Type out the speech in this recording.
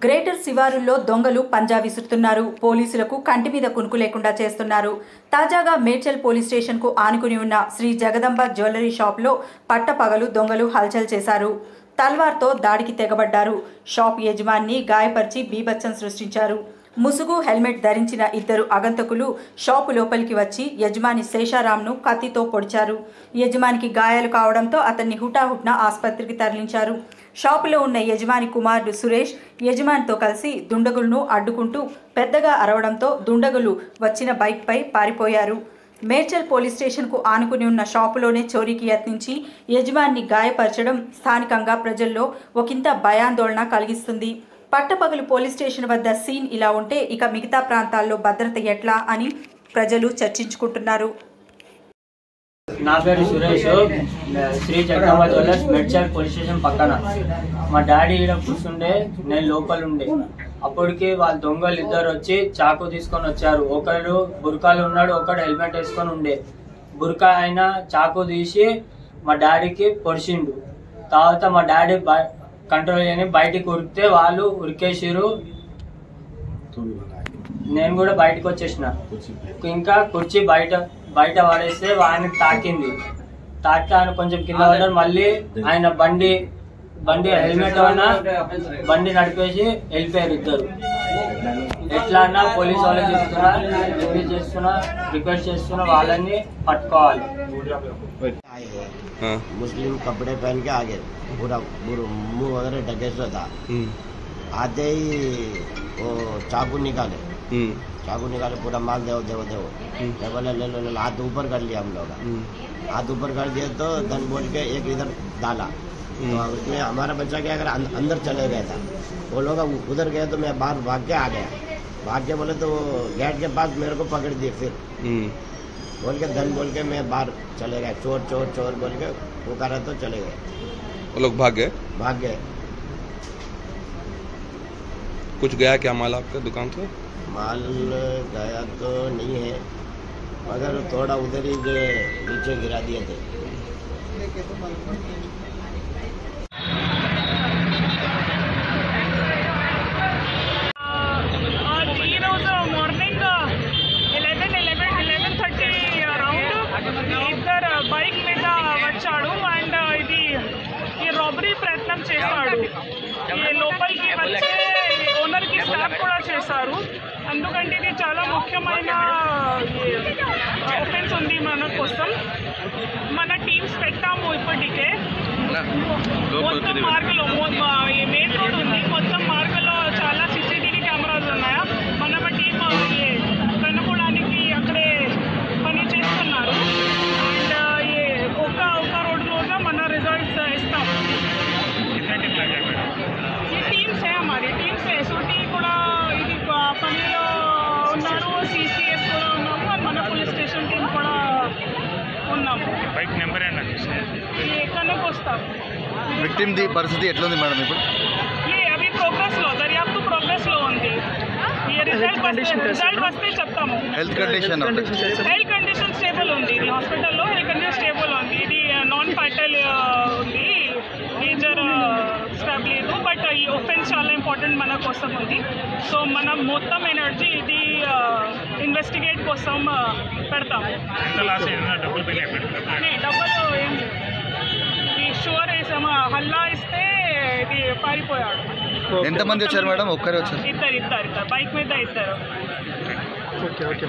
Greater శివారుల్లో దొంగలు పంజా విసురుతున్నారు. పోలీసులకు కంటి మీద కునుకు లేకుండా చేస్తున్నారు. తాజాగా మేడ్చల్ పోలీస్ స్టేషన్కు ఆనుకుని ఉన్న శ్రీ జగదంబ జ్యువెలరీ షాప్లో పట్టపగలు దొంగలు హల్చల్ చేశారు. తల్వార్తో దాడికి తెగబడ్డారు. షాప్ యజమాని గాయపరిచి బీభత్సం సృష్టించారు. ముసుగు హెల్మెట్ ధరించిన ఇద్దరు అగంతకులు షాపు లోపలికి వచ్చి యజమాని శేషారాంను కత్తితో పొడిచారు. యజమానికి గాయాలు కావడంతో అతన్ని హుటాహుట్న ఆసుపత్రికి తరలించారు. షాపులో ఉన్న యజమాని కుమారుడు సురేష్ యజమానితో కలిసి దుండగులను అడ్డుకుంటూ పెద్దగా అరవడంతో దుండగులు వచ్చిన బైక్పై పారిపోయారు. మేడ్చల్ పోలీస్ స్టేషన్కు ఆనుకుని ఉన్న షాపులోనే చోరీకి యత్నించి యజమాని గాయపరచడం స్థానికంగా ప్రజల్లో ఒకంత భయాందోళన కలిగిస్తుంది. పట్టపగలు పోలీస్ స్టేషన్ వద్ద సీన్ ఇలా ఉంటే ఇక మిగతా ప్రాంతాల్లో భద్రత ఎట్లా అని ప్రజలు చర్చించుకుంటున్నారు. నా పేరు Suresh, Shri Jagadamba jewellers Medchal police station పక్కన. మా డాడీ ఈడ కూర్చుండే, నేను లోపల ఉండే. అప్పటికి వాళ్ళ దొంగలు ఇద్దరు వచ్చి చాకు తీసుకొని వచ్చారు. ఒకరు బుర్కాలు ఉన్నాడు, ఒకడు హెల్మెట్ వేసుకొని ఉండే. బుర్కా ఆయన చాకు తీసి మా డాడీకి పొడిచిండు. తర్వాత మా డాడీ కంట్రోల్ చేయని బయటికి ఉరికితే వాళ్ళు ఉరికేసిరు. నేను కూడా బయటకు వచ్చేసిన. ఇంకా కుర్చీ బయట పడేస్తే ఆయనకి తాకింది. తాకితే ఆయన కొంచెం కింద పడ్డారు. మళ్ళీ ఆయన బండి హెల్మెట్ అయినా బండి నడిపేసి వెళ్ళిపోయారు ఇద్దరు. ఎట్లా అన్నా పోలీస్ వాళ్ళకి చెప్తున్నా, రిక్వెస్ట్ చేస్తున్నా వాళ్ళని పట్టుకోవాలి. मुस्लिम कपड़े पहन के आ गए, पूरा मुंह वगैरह ढके से था। आते ही वो चाकू निकाले पूरा माल देवो मैं बोले ले लो हाथ ऊपर कर लिया हम लोग। हाथ ऊपर कर दिए तो धन बोल के एक इधर डाला, तो उसमें हमारा बच्चा क्या अगर अंदर चले गया था, वो लोग उधर गए तो मैं बाहर भाग के आ गया। भाग के बोले तो गेट के पास मेरे को पकड़ दिए। फिर बोल के धन बोल के मैं बाहर चले गए। चोर चोर चोर बोल के पुकारा तो चले गए। वो लोग भाग गए। कुछ गया क्या माल आपके दुकान से? माल गया तो नहीं है, मगर थोड़ा उधर ही नीचे गिरा दिए थे। బైక్ మీద వచ్చాడు అండ్ ఇది ఈ రాబరీ ప్రయత్నం చేశాడు. ఈ లోపలికి వచ్చి ఓనర్కి స్టాప్ కూడా చేశారు. అందుకంటే ఇది చాలా ముఖ్యమైన ఆఫెన్స్ ఉంది మన కోసం. మన టీమ్స్ పెట్టాము ఇప్పటికే. మొత్తం మార్గంలో మెయిన్ రోడ్ ఉంది, మొత్తం మార్గంలో చాలా సీసీటీవీ కెమెరాస్ ఉన్నాయా. మన టీం కనుక్కోవడానికి అక్కడే పని చేస్తున్నారు. మన रिजल्ट्स ఇస్తాం. ఈ టీమ్స్ हमारी टीम्स एसओटी కూడా ఇది పనిలో ఉన్నారు, సిసిఎస్ కూడా ఉన్నాము, మన పోలీస్ స్టేషన్ టీం కూడా ఉన్నాము. బైక్ నెంబర్ ఎక్కడికి వస్తాం. విక్టిమ్ ది పరిస్థితి ఎట్లా ఉంది మేడం ఇప్పుడు? అవి ప్రోగ్రెస్లో, దర్యాప్తు ప్రోగ్రెస్లో ఉంది. ఈ రిజల్ట్ వస్తే చెప్తాము. హెల్త్ కండిషన్ స్టేబుల్ ఉంది. ఇది హాస్పిటల్లో హెల్త్ కండిషన్ స్టేబుల్ ఉంది. ఇది నాన్ ఫైటల్ ఉంది, మేజర్ స్టాబ్ లేదు. బట్ ఈ ఒఫెన్స్ చాలా ఇంపార్టెంట్ మన కోసం ఉంది. సో మనం మొత్తం ఎనర్జీ ఇది ఇన్వెస్టిగేట్ కోసం పెడతాం. డబ్బులు ఏం ఈ షూర్ వేసాము. హల్లా ఇస్తే ఇది పారిపోయాడు. ఎంతమంది వచ్చారు మేడం? ఒక్కరే వచ్చారు? ఇద్దరు బైక్ మీద ఇద్దరు. ఓకే.